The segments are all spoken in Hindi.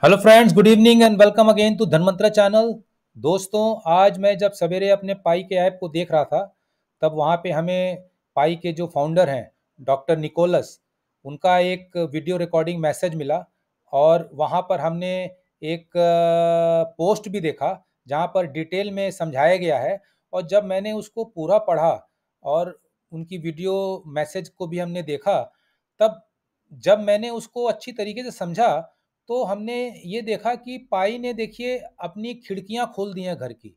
Hello friends, good evening and welcome again to Dhanmantra channel. दोस्तों, आज मैं जब सवेरे अपने पाई के ऐप को देख रहा था, तब वहाँ पे हमें पाई के जो फाउंडर हैं डॉक्टर निकोलस, उनका एक वीडियो रिकॉर्डिंग मैसेज मिला। और वहाँ पर हमने एक पोस्ट भी देखा जहाँ पर डिटेल में समझाया गया है। और जब मैंने उसको पूरा पढ़ा और उनकी वीडियो मैसेज को भी हमने देखा, तब जब मैंने उसको अच्छी तरीके से समझा, तो हमने ये देखा कि पाई ने देखिए अपनी खिड़कियां खोल दी हैं घर की।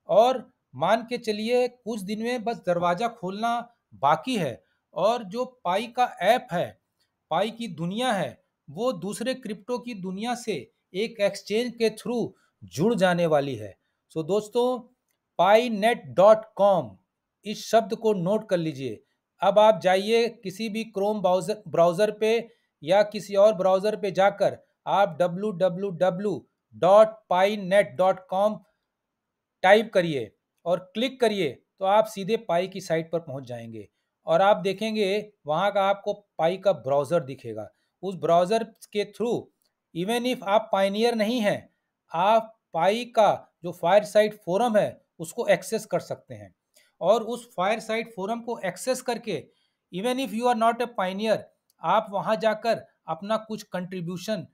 और मान के चलिए कुछ दिन में बस दरवाज़ा खोलना बाकी है। और जो पाई का ऐप है, पाई की दुनिया है, वो दूसरे क्रिप्टो की दुनिया से एक एक्सचेंज के थ्रू जुड़ जाने वाली है। सो दोस्तों, पाईनेट.com, इस शब्द को नोट कर लीजिए। अब आप जाइए किसी भी क्रोम ब्राउज़र पे या किसी और ब्राउज़र पे जाकर आप www.painet.com टाइप करिए और क्लिक करिए, तो आप सीधे पाई की साइट पर पहुंच जाएंगे। और आप देखेंगे वहां का आपको पाई का ब्राउज़र दिखेगा। उस ब्राउज़र के थ्रू, इवन इफ आप पाइनियर नहीं हैं, आप पाई का जो फायर साइट फोरम है उसको एक्सेस कर सकते हैं। और उस फायर साइट फोरम को एक्सेस करके, even if you are not a pioneer, आप वहां जाकर अपना कुछ कंट्रीब्यूशन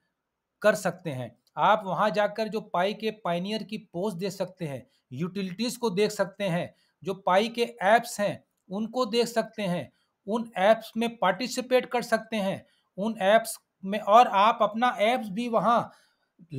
कर सकते हैं। आप वहां जाकर जो पाई के पाइनियर की पोस्ट देख सकते हैं, यूटिलिटीज को देख सकते हैं, जो पाई के ऐप्स हैं उनको देख सकते हैं, उन ऐप्स में पार्टिसिपेट कर सकते हैं, उन ऐप्स में, और आप अपना ऐप्स भी वहां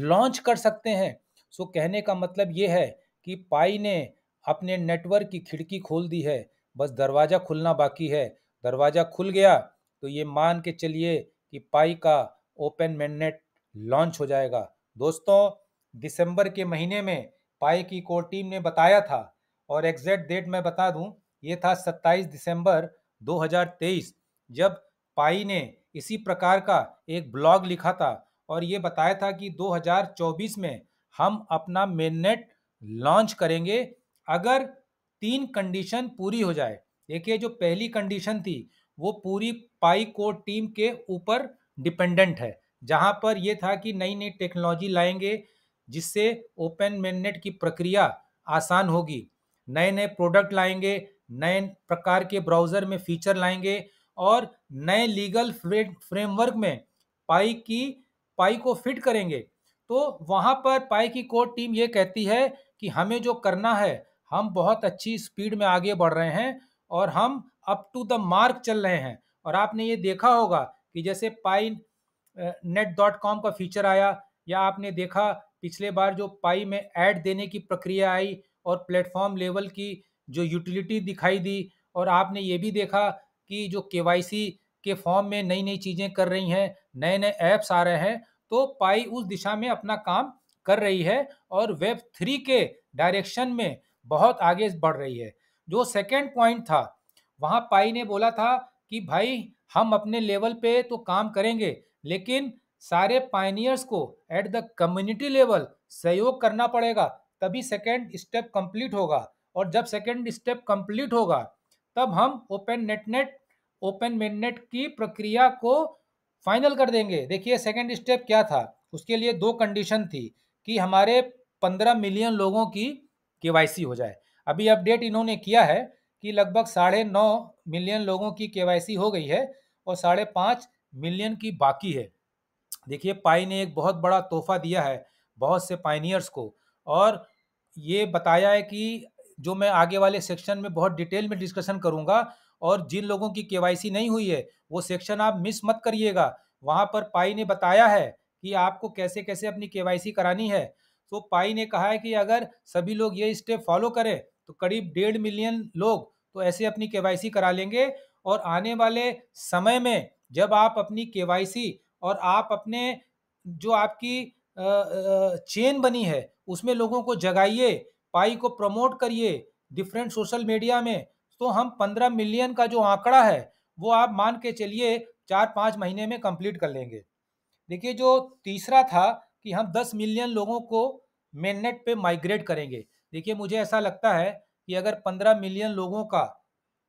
लॉन्च कर सकते हैं। सो कहने का मतलब ये है कि पाई ने अपने नेटवर्क की खिड़की खोल दी है, बस दरवाज़ा खुलना बाकी है। दरवाज़ा खुल गया तो ये मान के चलिए कि पाई का ओपन मेननेट लॉन्च हो जाएगा। दोस्तों, दिसंबर के महीने में पाई की कोर टीम ने बताया था, और एग्जैक्ट डेट मैं बता दूं, ये था 27 दिसंबर 2023, जब पाई ने इसी प्रकार का एक ब्लॉग लिखा था और ये बताया था कि 2024 में हम अपना मेननेट लॉन्च करेंगे, अगर 3 कंडीशन पूरी हो जाए। देखिए, जो पहली कंडीशन थी वो पूरी पाई कोर टीम के ऊपर डिपेंडेंट है, जहां पर यह था कि नई नई टेक्नोलॉजी लाएंगे जिससे ओपन मेननेट की प्रक्रिया आसान होगी, नए नए प्रोडक्ट लाएंगे, नए प्रकार के ब्राउज़र में फीचर लाएंगे, और नए लीगल फ्रेमवर्क में पाई को फिट करेंगे। तो वहां पर पाई की कोर टीम ये कहती है कि हमें जो करना है, हम बहुत अच्छी स्पीड में आगे बढ़ रहे हैं और हम अप टू द मार्क चल रहे हैं। और आपने ये देखा होगा कि जैसे पाई नेट.com का फीचर आया, या आपने देखा पिछले बार जो पाई में ऐड देने की प्रक्रिया आई और प्लेटफॉर्म लेवल की जो यूटिलिटी दिखाई दी, और आपने ये भी देखा कि जो केवाईसी के फॉर्म में नई नई चीज़ें कर रही हैं, नए नए ऐप्स आ रहे हैं, तो पाई उस दिशा में अपना काम कर रही है और वेब 3 के डायरेक्शन में बहुत आगे बढ़ रही है। जो सेकेंड पॉइंट था, वहाँ पाई ने बोला था कि भाई, हम अपने लेवल पे तो काम करेंगे, लेकिन सारे पायनियर्स को एट द कम्युनिटी लेवल सहयोग करना पड़ेगा, तभी सेकेंड स्टेप कंप्लीट होगा। और जब सेकेंड स्टेप कंप्लीट होगा, तब हम ओपन मेननेट की प्रक्रिया को फाइनल कर देंगे। देखिए, सेकेंड स्टेप क्या था, उसके लिए 2 कंडीशन थी कि हमारे 15 मिलियन लोगों की केवाईसी हो जाए। अभी अपडेट इन्होंने किया है कि लगभग 9.5 मिलियन लोगों की केवाईसी हो गई है और 5.5 मिलियन की बाकी है। देखिए, पाई ने एक बहुत बड़ा तोहफा दिया है बहुत से पाइनियर्स को, और ये बताया है कि जो मैं आगे वाले सेक्शन में बहुत डिटेल में डिस्कशन करूंगा, और जिन लोगों की केवाईसी नहीं हुई है वो सेक्शन आप मिस मत करिएगा। वहां पर पाई ने बताया है कि आपको कैसे कैसे अपनी केवाईसी करानी है। तो पाई ने कहा है कि अगर सभी लोग ये स्टेप फॉलो करें तो करीब 1.5 मिलियन लोग तो ऐसे अपनी केवाईसी करा लेंगे। और आने वाले समय में जब आप अपनी केवाईसी और आप अपने जो आपकी चेन बनी है उसमें लोगों को जगाइए, पाई को प्रमोट करिए डिफरेंट सोशल मीडिया में, तो हम 15 मिलियन का जो आंकड़ा है वो आप मान के चलिए 4-5 महीने में कंप्लीट कर लेंगे। देखिए, जो तीसरा था कि हम 10 मिलियन लोगों को मेननेट पे माइग्रेट करेंगे। देखिए, मुझे ऐसा लगता है कि अगर 15 मिलियन लोगों का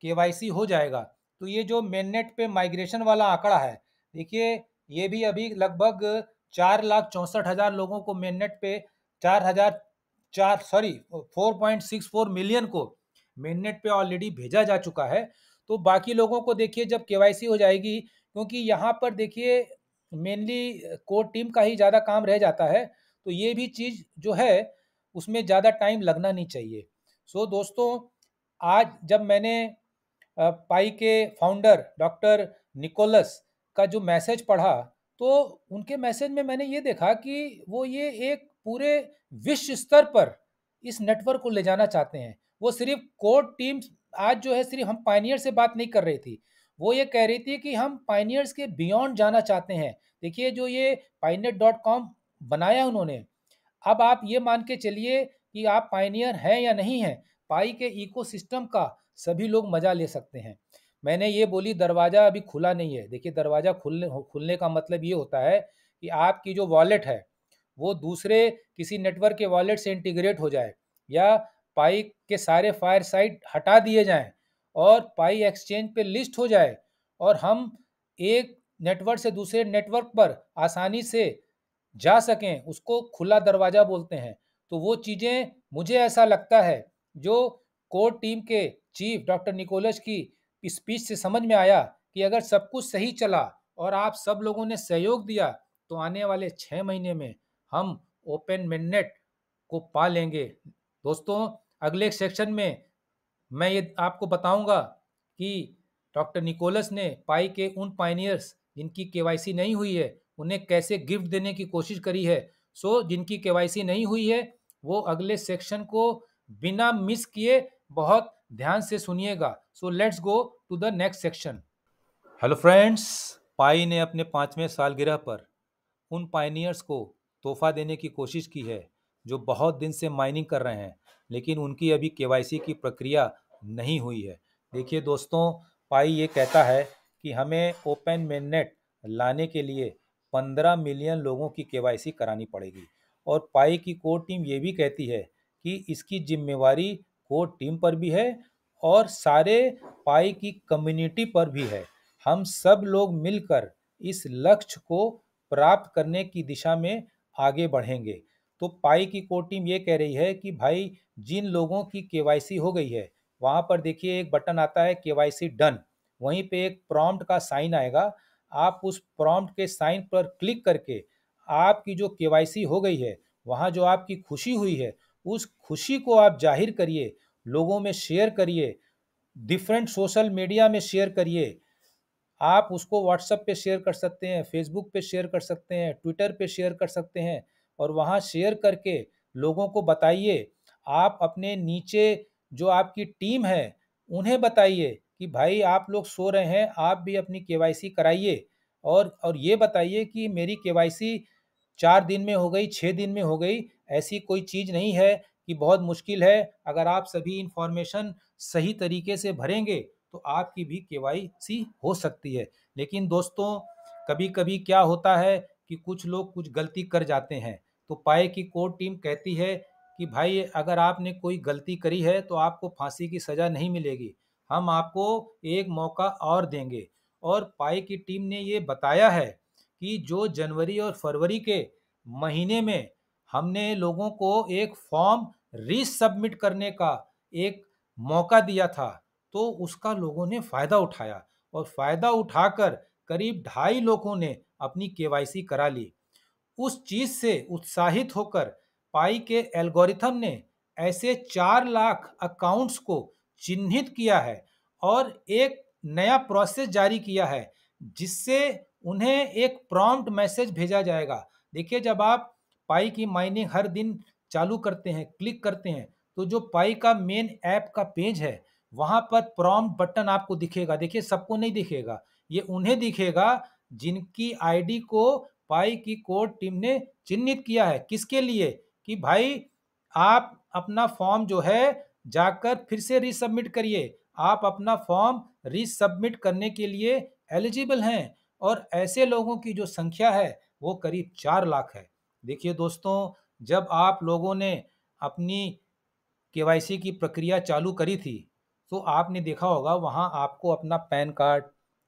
केवाईसी हो जाएगा, तो ये जो मेननेट पे माइग्रेशन वाला आंकड़ा है, देखिए ये भी अभी लगभग 4,64,000 लोगों को मेननेट पे 4.64 मिलियन को मेननेट पे ऑलरेडी भेजा जा चुका है। तो बाकी लोगों को देखिए जब केवाईसी हो जाएगी, क्योंकि यहाँ पर देखिए मेनली कोर टीम का ही ज़्यादा काम रह जाता है, तो ये भी चीज़ जो है उसमें ज़्यादा टाइम लगना नहीं चाहिए। सो दोस्तों, आज जब मैंने पाई के फाउंडर डॉक्टर निकोलस का जो मैसेज पढ़ा, तो उनके मैसेज में मैंने ये देखा कि वो ये एक पूरे विश्व स्तर पर इस नेटवर्क को ले जाना चाहते हैं। वो सिर्फ कोर टीम्स आज जो है सिर्फ हम पायनियर से बात नहीं कर रही थी, वो ये कह रही थी कि हम पायनियर्स के बियॉन्ड जाना चाहते हैं। देखिए जो ये पायनियर.com बनाया उन्होंने, अब आप ये मान के चलिए कि आप पायनियर हैं या नहीं हैं, पाई के इकोसिस्टम का सभी लोग मजा ले सकते हैं। मैंने ये बोली दरवाज़ा अभी खुला नहीं है। देखिए दरवाज़ा खुलने का मतलब ये होता है कि आपकी जो वॉलेट है वो दूसरे किसी नेटवर्क के वॉलेट से इंटीग्रेट हो जाए, या पाई के सारे फायर साइट हटा दिए जाएं और पाई एक्सचेंज पे लिस्ट हो जाए, और हम एक नेटवर्क से दूसरे नेटवर्क पर आसानी से जा सकें, उसको खुला दरवाज़ा बोलते हैं। तो वो चीज़ें मुझे ऐसा लगता है जो कोर टीम के चीफ डॉक्टर निकोलस की स्पीच से समझ में आया कि अगर सब कुछ सही चला और आप सब लोगों ने सहयोग दिया, तो आने वाले 6 महीने में हम ओपन मिडनेट को पा लेंगे। दोस्तों, अगले सेक्शन में मैं ये आपको बताऊंगा कि डॉक्टर निकोलस ने पाई के उन पायनियर्स जिनकी केवाईसी नहीं हुई है उन्हें कैसे गिफ्ट देने की कोशिश करी है। सो जिनकी केवाईसी नहीं हुई है वो अगले सेक्शन को बिना मिस किए बहुत ध्यान से सुनिएगा। So let's go to the next section. Hello friends, पाई ने अपने 5वें सालगिरह पर उन पायनियर्स को तोहफा देने की कोशिश की है जो बहुत दिन से माइनिंग कर रहे हैं, लेकिन उनकी अभी केवाईसी की प्रक्रिया नहीं हुई है। देखिए दोस्तों, पाई ये कहता है कि हमें ओपन मेननेट लाने के लिए 15 मिलियन लोगों की केवाईसी करानी पड़ेगी, और पाई की कोर टीम ये भी कहती है कि इसकी जिम्मेवारी कोर टीम पर भी है और सारे पाई की कम्युनिटी पर भी है। हम सब लोग मिलकर इस लक्ष्य को प्राप्त करने की दिशा में आगे बढ़ेंगे। तो पाई की कोर टीम ये कह रही है कि भाई जिन लोगों की केवाईसी हो गई है, वहाँ पर देखिए एक बटन आता है केवाईसी डन, वहीं पे एक प्रॉम्प्ट का साइन आएगा। आप उस प्रॉम्प्ट के साइन पर क्लिक करके आपकी जो केवाईसी हो गई है, वहाँ जो आपकी खुशी हुई है, उस खुशी को आप जाहिर करिए, लोगों में शेयर करिए, डिफरेंट सोशल मीडिया में शेयर करिए। आप उसको व्हाट्सएप पे शेयर कर सकते हैं, फेसबुक पे शेयर कर सकते हैं, ट्विटर पे शेयर कर सकते हैं, और वहाँ शेयर करके लोगों को बताइए। आप अपने नीचे जो आपकी टीम है उन्हें बताइए कि भाई आप लोग सो रहे हैं, आप भी अपनी केवाईसी कराइए, और ये बताइए कि मेरी केवाईसी 4 दिन में हो गई, 6 दिन में हो गई। ऐसी कोई चीज़ नहीं है कि बहुत मुश्किल है। अगर आप सभी इंफॉर्मेशन सही तरीके से भरेंगे तो आपकी भी केवाईसी हो सकती है। लेकिन दोस्तों, कभी-कभी क्या होता है कि कुछ लोग कुछ गलती कर जाते हैं। तो पाई की कोर टीम कहती है कि भाई अगर आपने कोई गलती करी है तो आपको फांसी की सज़ा नहीं मिलेगी, हम आपको एक मौका और देंगे। और पाई की टीम ने ये बताया है कि जो जनवरी और फरवरी के महीने में हमने लोगों को एक फॉर्म रीसबमिट करने का एक मौका दिया था, तो उसका लोगों ने फ़ायदा उठाया, और फ़ायदा उठाकर करीब 2.5 लोगों ने अपनी केवाईसी करा ली। उस चीज़ से उत्साहित होकर पाई के एल्गोरिथम ने ऐसे 4 लाख अकाउंट्स को चिन्हित किया है और एक नया प्रोसेस जारी किया है, जिससे उन्हें एक प्रॉम्प्ट मैसेज भेजा जाएगा। देखिए जब आप पाई की माइनिंग हर दिन चालू करते हैं, क्लिक करते हैं, तो जो पाई का मेन ऐप का पेज है वहाँ पर प्रॉम्प्ट बटन आपको दिखेगा। देखिए सबको नहीं दिखेगा, ये उन्हें दिखेगा जिनकी आईडी को पाई की कोर टीम ने चिन्हित किया है। किसके लिए? कि भाई आप अपना फॉर्म जो है जाकर फिर से रीसबमिट करिए। आप अपना फॉर्म रीसबमिट करने के लिए एलिजिबल हैं, और ऐसे लोगों की जो संख्या है वो करीब 4 लाख है। देखिए दोस्तों, जब आप लोगों ने अपनी केवाईसी की प्रक्रिया चालू करी थी, तो आपने देखा होगा वहाँ आपको अपना पैन कार्ड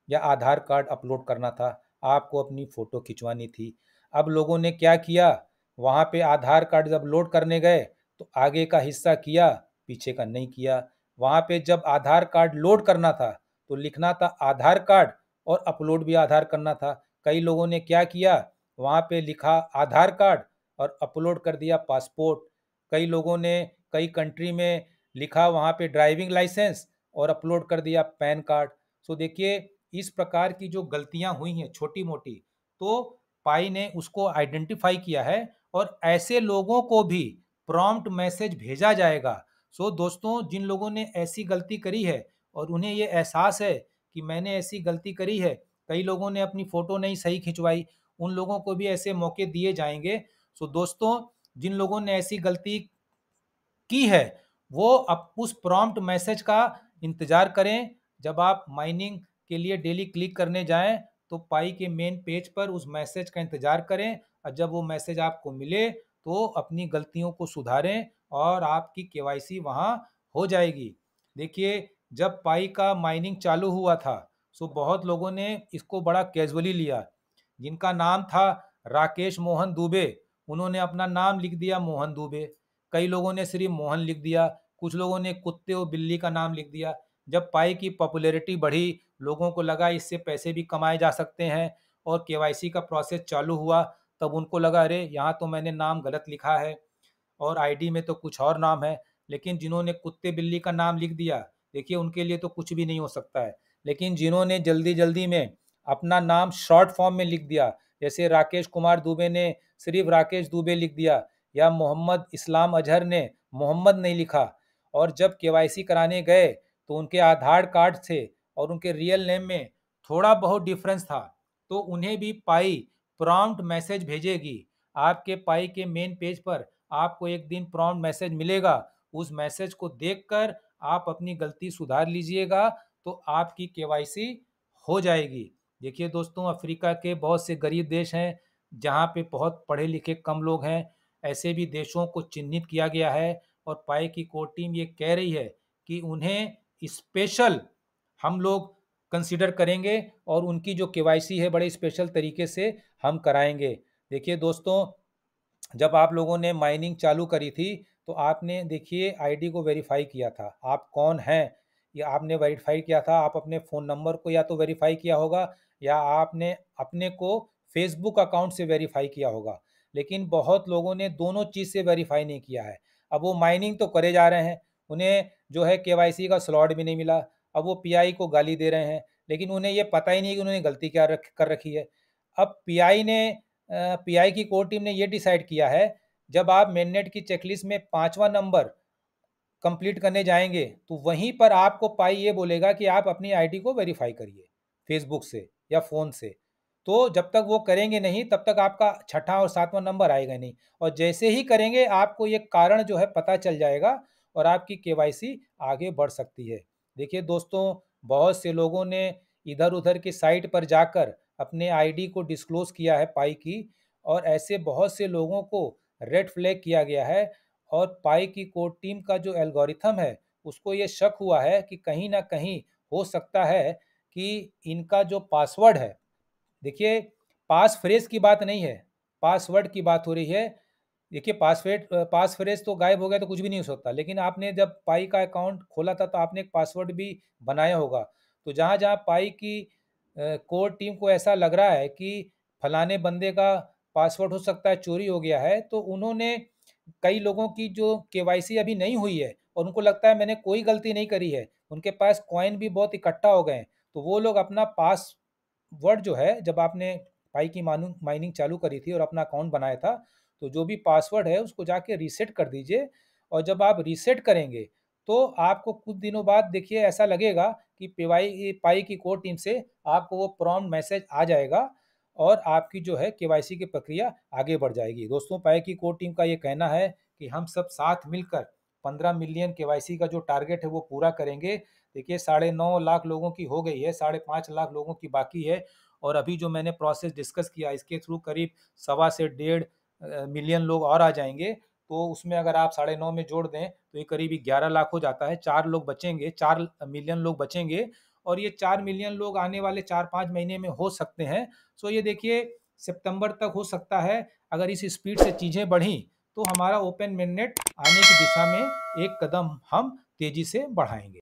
या आधार कार्ड अपलोड करना था, आपको अपनी फ़ोटो खिंचवानी थी, अब लोगों ने क्या किया, वहाँ पे आधार कार्ड जब लोड करने गए तो आगे का हिस्सा किया, पीछे का नहीं किया। वहाँ पे जब आधार कार्ड लोड करना था तो लिखना था आधार कार्ड और अपलोड भी आधार करना था। कई लोगों ने क्या किया, वहाँ पे लिखा आधार कार्ड और अपलोड कर दिया पासपोर्ट। कई लोगों ने कई कंट्री में लिखा वहाँ पे ड्राइविंग लाइसेंस और अपलोड कर दिया पैन कार्ड। सो देखिए, इस प्रकार की जो गलतियां हुई हैं छोटी मोटी, तो पाई ने उसको आइडेंटिफाई किया है और ऐसे लोगों को भी प्रॉम्प्ट मैसेज भेजा जाएगा। सो दोस्तों, जिन लोगों ने ऐसी गलती करी है और उन्हें ये एहसास है कि मैंने ऐसी गलती करी है, कई लोगों ने अपनी फ़ोटो नहीं सही खिंचवाई, उन लोगों को भी ऐसे मौके दिए जाएंगे। सो दोस्तों, जिन लोगों ने ऐसी गलती की है वो अब उस प्रॉम्प्ट मैसेज का इंतज़ार करें। जब आप माइनिंग के लिए डेली क्लिक करने जाएं तो पाई के मेन पेज पर उस मैसेज का इंतज़ार करें और जब वो मैसेज आपको मिले तो अपनी गलतियों को सुधारें और आपकी केवाईसी वहाँ हो जाएगी। देखिए, जब पाई का माइनिंग चालू हुआ था सो बहुत लोगों ने इसको बड़ा कैजुअली लिया। जिनका नाम था राकेश मोहन दुबे, उन्होंने अपना नाम लिख दिया मोहन दुबे। कई लोगों ने सिर्फ मोहन लिख दिया, कुछ लोगों ने कुत्ते और बिल्ली का नाम लिख दिया। जब पाई की पॉपुलैरिटी बढ़ी, लोगों को लगा इससे पैसे भी कमाए जा सकते हैं और केवाईसी का प्रोसेस चालू हुआ, तब उनको लगा अरे यहाँ तो मैंने नाम गलत लिखा है और आईडी में तो कुछ और नाम है। लेकिन जिन्होंने कुत्ते बिल्ली का नाम लिख दिया, देखिए उनके लिए तो कुछ भी नहीं हो सकता है। लेकिन जिन्होंने जल्दी जल्दी में अपना नाम शॉर्ट फॉर्म में लिख दिया, जैसे राकेश कुमार दुबे ने सिर्फ राकेश दुबे लिख दिया या मोहम्मद इस्लाम अजहर ने मोहम्मद नहीं लिखा, और जब केवाईसी कराने गए तो उनके आधार कार्ड से और उनके रियल नेम में थोड़ा बहुत डिफरेंस था, तो उन्हें भी पाई प्रॉम्प्ट मैसेज भेजेगी। आपके पाई के मेन पेज पर आपको एक दिन प्रॉम्प्ट मैसेज मिलेगा। उस मैसेज को देखकर आप अपनी गलती सुधार लीजिएगा तो आपकी केवाईसी हो जाएगी। देखिए दोस्तों, अफ्रीका के बहुत से गरीब देश हैं जहाँ पे बहुत पढ़े लिखे कम लोग हैं। ऐसे भी देशों को चिन्हित किया गया है और पाई की कोर टीम ये कह रही है कि उन्हें स्पेशल हम लोग कंसीडर करेंगे और उनकी जो केवाईसी है बड़े स्पेशल तरीके से हम कराएंगे। देखिए दोस्तों, जब आप लोगों ने माइनिंग चालू करी थी तो आपने देखिए आईडी को वेरीफाई किया था, आप कौन हैं ये आपने वेरीफाई किया था। आप अपने फ़ोन नंबर को या तो वेरीफाई किया होगा या आपने अपने को फेसबुक अकाउंट से वेरीफाई किया होगा। लेकिन बहुत लोगों ने दोनों चीज़ से वेरीफाई नहीं किया है। अब वो माइनिंग तो करे जा रहे हैं, उन्हें जो है केवाईसी का स्लॉट भी नहीं मिला। अब वो पीआई को गाली दे रहे हैं, लेकिन उन्हें ये पता ही नहीं कि उन्होंने गलती क्या कर रखी है। अब पीआई की कोर टीम ने ये डिसाइड किया है, जब आप मेननेट की चेकलिस्ट में 5वां नंबर कंप्लीट करने जाएंगे तो वहीं पर आपको पाई ये बोलेगा कि आप अपनी आईडी को वेरीफाई करिए फेसबुक से या फ़ोन से। तो जब तक वो करेंगे नहीं तब तक आपका छठा और सातवां नंबर आएगा नहीं, और जैसे ही करेंगे आपको ये कारण जो है पता चल जाएगा और आपकी केवाईसी आगे बढ़ सकती है। देखिए दोस्तों, बहुत से लोगों ने इधर उधर की साइट पर जाकर अपने आईडी को डिस्क्लोज किया है पाई की, और ऐसे बहुत से लोगों को रेड फ्लैग किया गया है। और पाई की कोर टीम का जो एल्गोरिथम है उसको ये शक हुआ है कि कहीं ना कहीं हो सकता है कि इनका जो पासवर्ड है, देखिए पास फ्रेज की बात नहीं है, पासवर्ड की बात हो रही है। देखिए पास फ्रेज तो गायब हो गया तो कुछ भी नहीं हो सकता, लेकिन आपने जब पाई का अकाउंट खोला था तो आपने एक पासवर्ड भी बनाया होगा। तो जहाँ जहाँ पाई की कोर टीम को ऐसा लग रहा है कि फलाने बंदे का पासवर्ड हो सकता है चोरी हो गया है, तो उन्होंने कई लोगों की जो केवाईसी अभी नहीं हुई है और उनको लगता है मैंने कोई गलती नहीं करी है, उनके पास कॉइन भी बहुत इकट्ठा हो गए हैं, तो वो लोग अपना पासवर्ड जो है, जब आपने पाई की माइनिंग चालू करी थी और अपना अकाउंट बनाया था, तो जो भी पासवर्ड है उसको जाके रीसेट कर दीजिए। और जब आप रीसेट करेंगे तो आपको कुछ दिनों बाद देखिए ऐसा लगेगा कि पाई की कोर टीम से आपको वो प्रॉम्प्ट मैसेज आ जाएगा और आपकी जो है केवाईसी की प्रक्रिया आगे बढ़ जाएगी। दोस्तों, पाई की कोर टीम का ये कहना है कि हम सब साथ मिलकर 15 मिलियन केवाईसी का जो टारगेट है वो पूरा करेंगे। देखिए 9.5 लाख लोगों की हो गई है, 5.5 लाख लोगों की बाकी है, और अभी जो मैंने प्रोसेस डिस्कस किया इसके थ्रू करीब 1.25 से 1.5 मिलियन लोग और आ जाएंगे। तो उसमें अगर आप 9.5 में जोड़ दें तो ये करीब 11 लाख हो जाता है। 4 लोग बचेंगे, 4 मिलियन लोग बचेंगे, और ये 4 मिलियन लोग आने वाले 4-5 महीने में हो सकते हैं। सो ये देखिए सितंबर तक हो सकता है। अगर इस स्पीड से चीज़ें बढ़ी तो हमारा ओपन मेननेट आने की दिशा में एक कदम हम तेज़ी से बढ़ाएँगे।